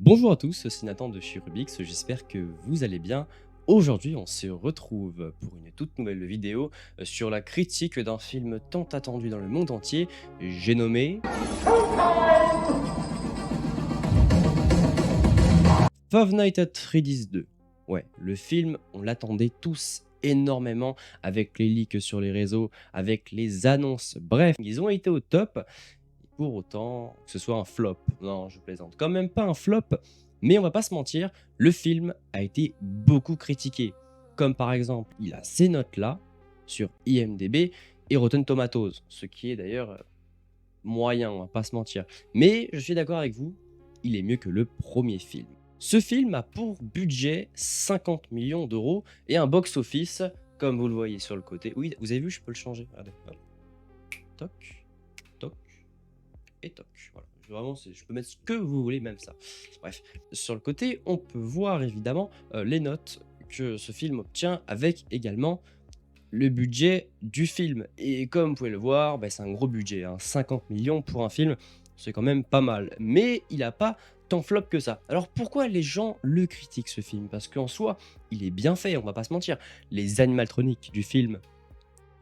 Bonjour à tous, c'est Nathan de chez Rubix, j'espère que vous allez bien. Aujourd'hui, on se retrouve pour une toute nouvelle vidéo sur la critique d'un film tant attendu dans le monde entier. J'ai nommé Five Nights at Freddy's 2. Ouais, le film, on l'attendait tous énormément avec les leaks sur les réseaux, avec les annonces. Bref, ils ont été au top. Pour autant que ce soit un flop. Non, je plaisante. Quand même pas un flop, mais on va pas se mentir, le film a été beaucoup critiqué. Comme par exemple, il a ces notes-là sur IMDb et Rotten Tomatoes, ce qui est d'ailleurs moyen, on va pas se mentir. Mais je suis d'accord avec vous, il est mieux que le premier film. Ce film a pour budget 50 millions d'euros et un box-office, comme vous le voyez sur le côté. Oui, vous avez vu, je peux le changer. Regardez, hop. Toc, toc. Et toc. Voilà. Vraiment, je peux mettre ce que vous voulez, même ça. Bref, sur le côté, on peut voir évidemment les notes que ce film obtient avec également le budget du film. Et comme vous pouvez le voir, bah, c'est un gros budget. 50 millions pour un film, c'est quand même pas mal. Mais il n'a pas tant flop que ça. Alors pourquoi les gens le critiquent ce film? Parce qu'en soi, il est bien fait, on va pas se mentir. Les animatroniques du film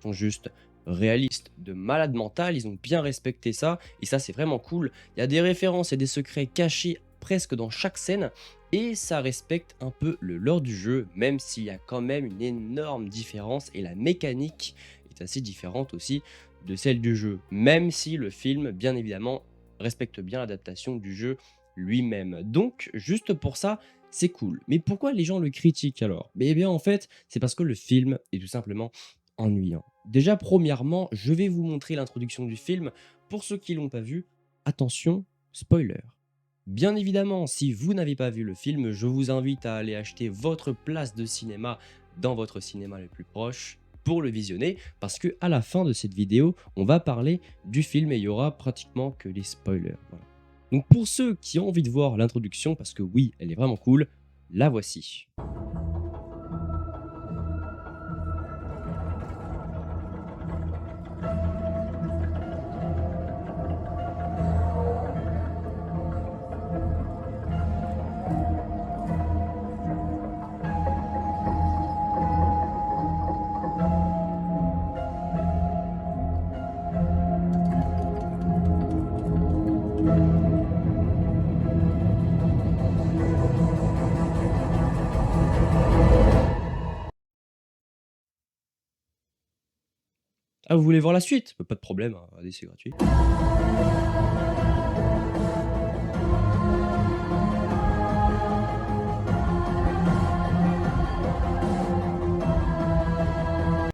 sont juste réalistes, de malade mental, ils ont bien respecté ça, et ça c'est vraiment cool. Il y a des références et des secrets cachés presque dans chaque scène, et ça respecte un peu le lore du jeu, même s'il y a quand même une énorme différence, et la mécanique est assez différente aussi de celle du jeu, même si le film, bien évidemment, respecte bien l'adaptation du jeu lui-même. Donc, juste pour ça, c'est cool. Mais pourquoi les gens le critiquent alors? Eh bien, en fait, c'est parce que le film est tout simplement ennuyant. Déjà, premièrement, je vais vous montrer l'introduction du film. Pour ceux qui l'ont pas vu, attention, spoiler. Bien évidemment, si vous n'avez pas vu le film, je vous invite à aller acheter votre place de cinéma dans votre cinéma le plus proche pour le visionner, parce que à la fin de cette vidéo, on va parler du film et il y aura pratiquement que les spoilers. Voilà. Donc pour ceux qui ont envie de voir l'introduction, parce que oui, elle est vraiment cool, la voici. Ah, vous voulez voir la suite? Pas de problème, allez, c'est gratuit.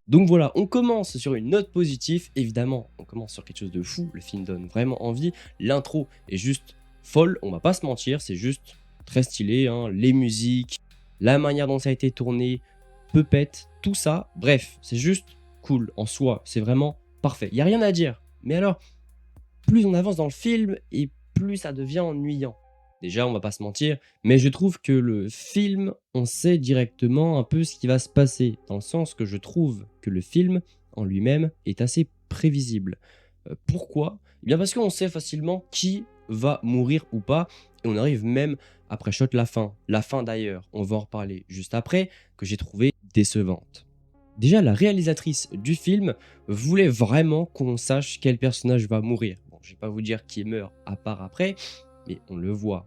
Donc voilà, on commence sur une note positive, évidemment, on commence sur quelque chose de fou, le film donne vraiment envie, l'intro est juste folle, on va pas se mentir, c'est juste très stylé, les musiques, la manière dont ça a été tourné, Puppet, tout ça, bref, c'est juste cool en soi, c'est vraiment parfait, il n'y a rien à dire. Mais alors, plus on avance dans le film et plus ça devient ennuyant. Déjà, on va pas se mentir, mais je trouve que le film, on sait directement un peu ce qui va se passer, dans le sens que je trouve que le film en lui-même est assez prévisible. Pourquoi? Eh bien parce qu'on sait facilement qui va mourir ou pas, et on arrive même à pré-shot la fin. La fin d'ailleurs, on va en reparler juste après, que j'ai trouvé décevante. Déjà, la réalisatrice du film voulait vraiment qu'on sache quel personnage va mourir. Bon, je vais pas vous dire qui meurt à part après, mais on le voit.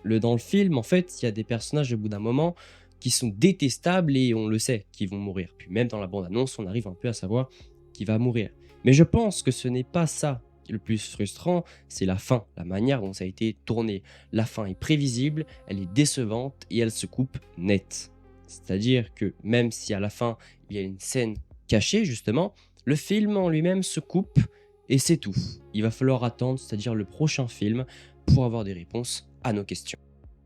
Dans le film, en fait, il y a des personnages au bout d'un moment qui sont détestables et on le sait qu'ils vont mourir. Puis même dans la bande-annonce, on arrive un peu à savoir qui va mourir. Mais je pense que ce n'est pas ça qui est le plus frustrant, c'est la fin, la manière dont ça a été tourné. La fin est prévisible, elle est décevante et elle se coupe net. C'est-à-dire que même si à la fin, il y a une scène cachée, justement, le film en lui-même se coupe et c'est tout. Il va falloir attendre, c'est-à-dire le prochain film, pour avoir des réponses à nos questions.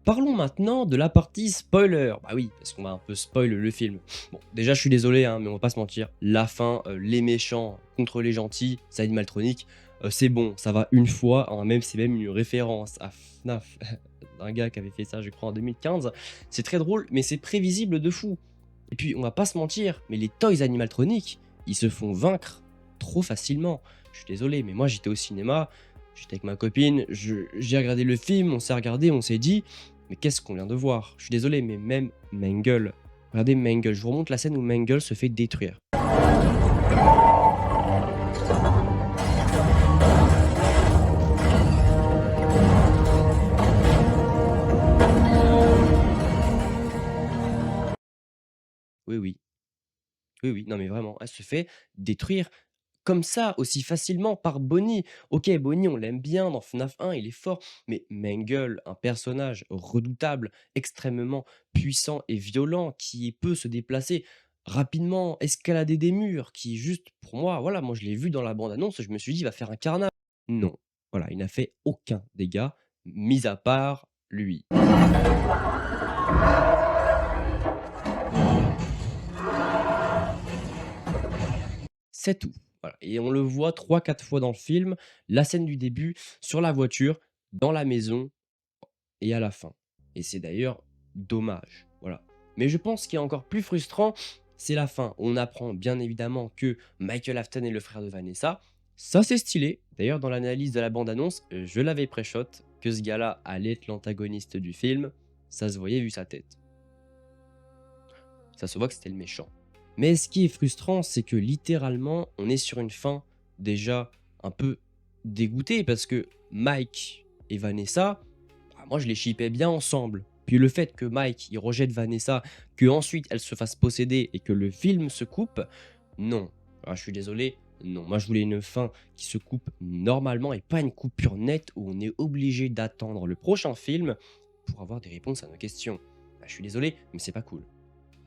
Parlons maintenant de la partie spoiler. Bah oui, parce qu'on va un peu spoil le film. Bon, déjà je suis désolé, mais on va pas se mentir. La fin, les méchants contre les gentils, c'est Animaltronic, c'est bon, ça va une fois. Même c'est même une référence à FNAF, d'un gars qui avait fait ça, je crois, en 2015. C'est très drôle, mais c'est prévisible de fou. Et puis on va pas se mentir, mais les toys Animaltronic, ils se font vaincre trop facilement. Je suis désolé, mais moi j'étais au cinéma. J'étais avec ma copine, j'ai regardé le film, on s'est regardé, on s'est dit: «Mais qu'est-ce qu'on vient de voir?» Je suis désolé, mais même Mangle, regardez Mangle, je vous remonte la scène où Mangle se fait détruire. Oui, oui, oui, oui, non mais vraiment, elle se fait détruire comme ça, aussi facilement par Bonnie. OK, Bonnie, on l'aime bien dans FNAF 1, il est fort, mais Mangle, un personnage redoutable, extrêmement puissant et violent, qui peut se déplacer rapidement, escalader des murs, qui juste, pour moi, voilà, moi je l'ai vu dans la bande-annonce, je me suis dit: «Il va faire un carnage». Non, voilà, il n'a fait aucun dégât, mis à part lui. C'est tout. Voilà, et on le voit 3, 4 fois dans le film, la scène du début, sur la voiture, dans la maison et à la fin. Et c'est d'ailleurs dommage, voilà. Mais je pense qu'il est encore plus frustrant, c'est la fin. On apprend bien évidemment que Michael Afton est le frère de Vanessa. Ça, c'est stylé. D'ailleurs, dans l'analyse de la bande-annonce, je l'avais pré-shot que ce gars-là allait être l'antagoniste du film. Ça se voyait vu sa tête. Ça se voit que c'était le méchant. Mais ce qui est frustrant, c'est que littéralement, on est sur une fin déjà un peu dégoûtée parce que Mike et Vanessa, bah, moi je les shippais bien ensemble. Puis le fait que Mike il rejette Vanessa, que ensuite elle se fasse posséder et que le film se coupe, non. Ah, je suis désolé, non. Moi je voulais une fin qui se coupe normalement et pas une coupure nette où on est obligé d'attendre le prochain film pour avoir des réponses à nos questions. Ah, je suis désolé, mais c'est pas cool.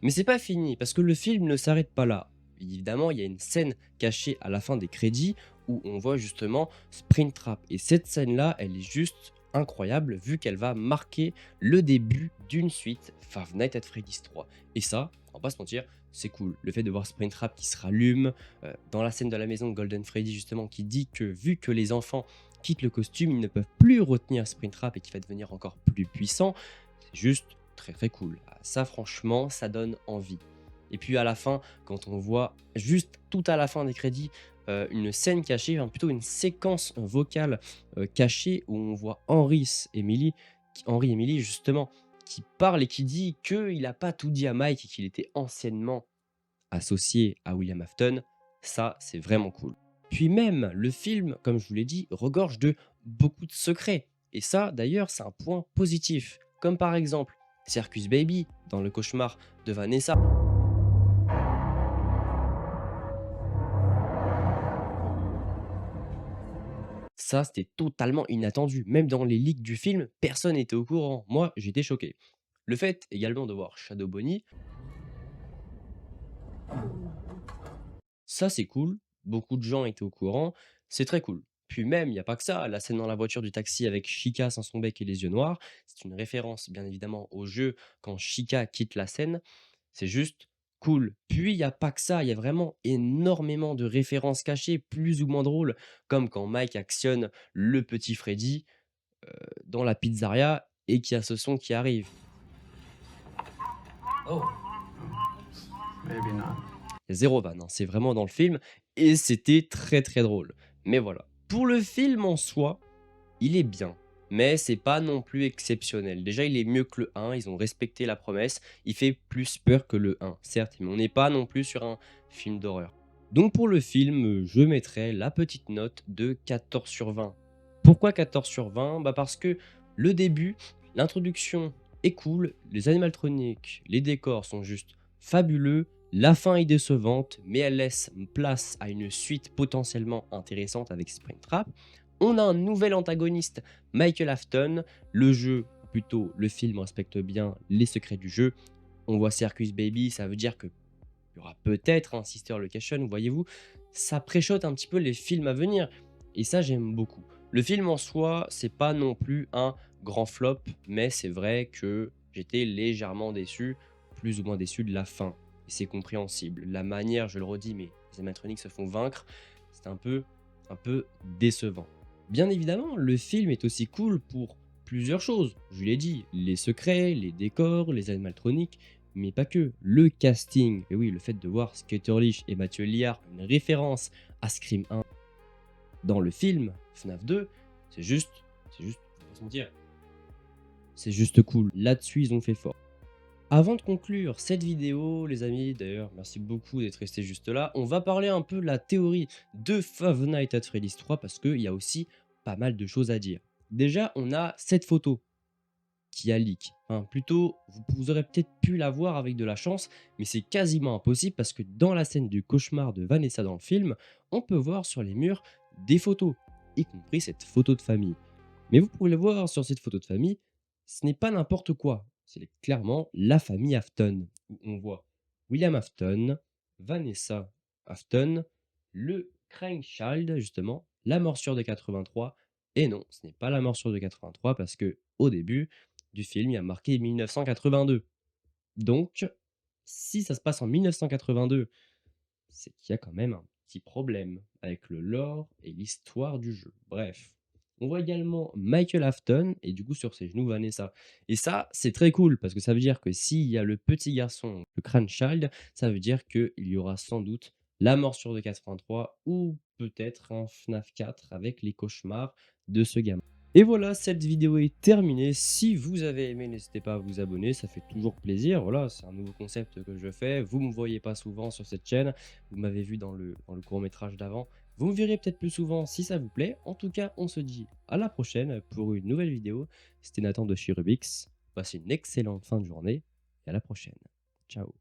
Mais c'est pas fini, parce que le film ne s'arrête pas là. Évidemment, il y a une scène cachée à la fin des crédits où on voit justement Springtrap. Et cette scène-là, elle est juste incroyable vu qu'elle va marquer le début d'une suite Five Nights at Freddy's 3. Et ça, on va pas se mentir, c'est cool. Le fait de voir Springtrap qui se rallume, dans la scène de la maison de Golden Freddy justement, qui dit que vu que les enfants quittent le costume, ils ne peuvent plus retenir Springtrap et qu'il va devenir encore plus puissant, c'est juste très très cool. Ah, ça franchement, ça donne envie. Et puis à la fin, quand on voit juste tout à la fin des crédits, une scène cachée, enfin plutôt une séquence vocale cachée où on voit Henry et Emily justement, qui parle et qui dit qu'il n'a pas tout dit à Mike et qu'il était anciennement associé à William Afton. Ça, c'est vraiment cool. Puis même, le film, comme je vous l'ai dit, regorge de beaucoup de secrets. Et ça, d'ailleurs, c'est un point positif. Comme par exemple, Circus Baby dans Le cauchemar de Vanessa. Ça, c'était totalement inattendu. Même dans les leaks du film, personne n'était au courant. Moi, j'étais choqué. Le fait également de voir Shadow Bonnie, ça c'est cool. Beaucoup de gens étaient au courant. C'est très cool. Puis même, il n'y a pas que ça. La scène dans la voiture du taxi avec Chica sans son bec et les yeux noirs, c'est une référence bien évidemment au jeu quand Chica quitte la scène. C'est juste cool. Puis il y a pas que ça, il y a vraiment énormément de références cachées, plus ou moins drôles, comme quand Mike actionne le petit Freddy, dans la pizzeria et qu'il y a ce son qui arrive. Oh, maybe not. Il y a 0 vanne, hein, c'est vraiment dans le film et c'était très, très drôle. Mais voilà. Pour le film en soi, il est bien, mais c'est pas non plus exceptionnel. Déjà, il est mieux que le 1, ils ont respecté la promesse. Il fait plus peur que le 1, certes, mais on n'est pas non plus sur un film d'horreur. Donc pour le film, je mettrais la petite note de 14/20. Pourquoi 14/20? Bah parce que le début, l'introduction est cool, les animatroniques, les décors sont juste fabuleux, la fin est décevante, mais elle laisse place à une suite potentiellement intéressante avec Springtrap. On a un nouvel antagoniste, Michael Afton. Le jeu, ou plutôt le film, respecte bien les secrets du jeu. On voit Circus Baby, ça veut dire qu'il y aura peut-être un Sister Location, voyez-vous. Ça préchote un petit peu les films à venir. Et ça, j'aime beaucoup. Le film en soi, c'est pas non plus un grand flop, mais c'est vrai que j'étais légèrement déçu, plus ou moins déçu de la fin. Et c'est compréhensible. La manière, je le redis, mais les animatroniques se font vaincre, c'est un peu décevant. Bien évidemment, le film est aussi cool pour plusieurs choses. Je l'ai dit, les secrets, les décors, les animatroniques, mais pas que. Le casting, et oui, le fait de voir Skutterlich et Mathieu Liard, une référence à Scream 1 dans le film FNAF 2, faut pas se mentir, c'est juste cool. Là-dessus, ils ont fait fort. Avant de conclure cette vidéo, les amis, d'ailleurs, merci beaucoup d'être restés juste là. On va parler un peu de la théorie de Five Nights at Freddy's 3 parce qu'il y a aussi pas mal de choses à dire. Déjà, on a cette photo qui a leak. Enfin, plutôt, vous aurez peut-être pu la voir avec de la chance, mais c'est quasiment impossible parce que dans la scène du cauchemar de Vanessa dans le film, on peut voir sur les murs des photos, y compris cette photo de famille. Mais vous pouvez le voir sur cette photo de famille, ce n'est pas n'importe quoi. C'est clairement la famille Afton, où on voit William Afton, Vanessa Afton, le Crankchild, justement, la morsure de 83. Et non, ce n'est pas la morsure de 83 parce que au début du film, il y a marqué 1982. Donc, si ça se passe en 1982, c'est qu'il y a quand même un petit problème avec le lore et l'histoire du jeu. Bref. On voit également Michael Afton et du coup sur ses genoux Vanessa. Et ça, c'est très cool parce que ça veut dire que s'il y a le petit garçon, le Cranchild, ça veut dire qu'il y aura sans doute la morsure de 83 ou peut-être un FNAF 4 avec les cauchemars de ce gamin. Et voilà, cette vidéo est terminée. Si vous avez aimé, n'hésitez pas à vous abonner, ça fait toujours plaisir. Voilà, c'est un nouveau concept que je fais. Vous ne me voyez pas souvent sur cette chaîne, vous m'avez vu dans le court-métrage d'avant. Vous me verrez peut-être plus souvent si ça vous plaît. En tout cas, on se dit à la prochaine pour une nouvelle vidéo. C'était Nathan de chez Rubix. Passez une excellente fin de journée et à la prochaine. Ciao.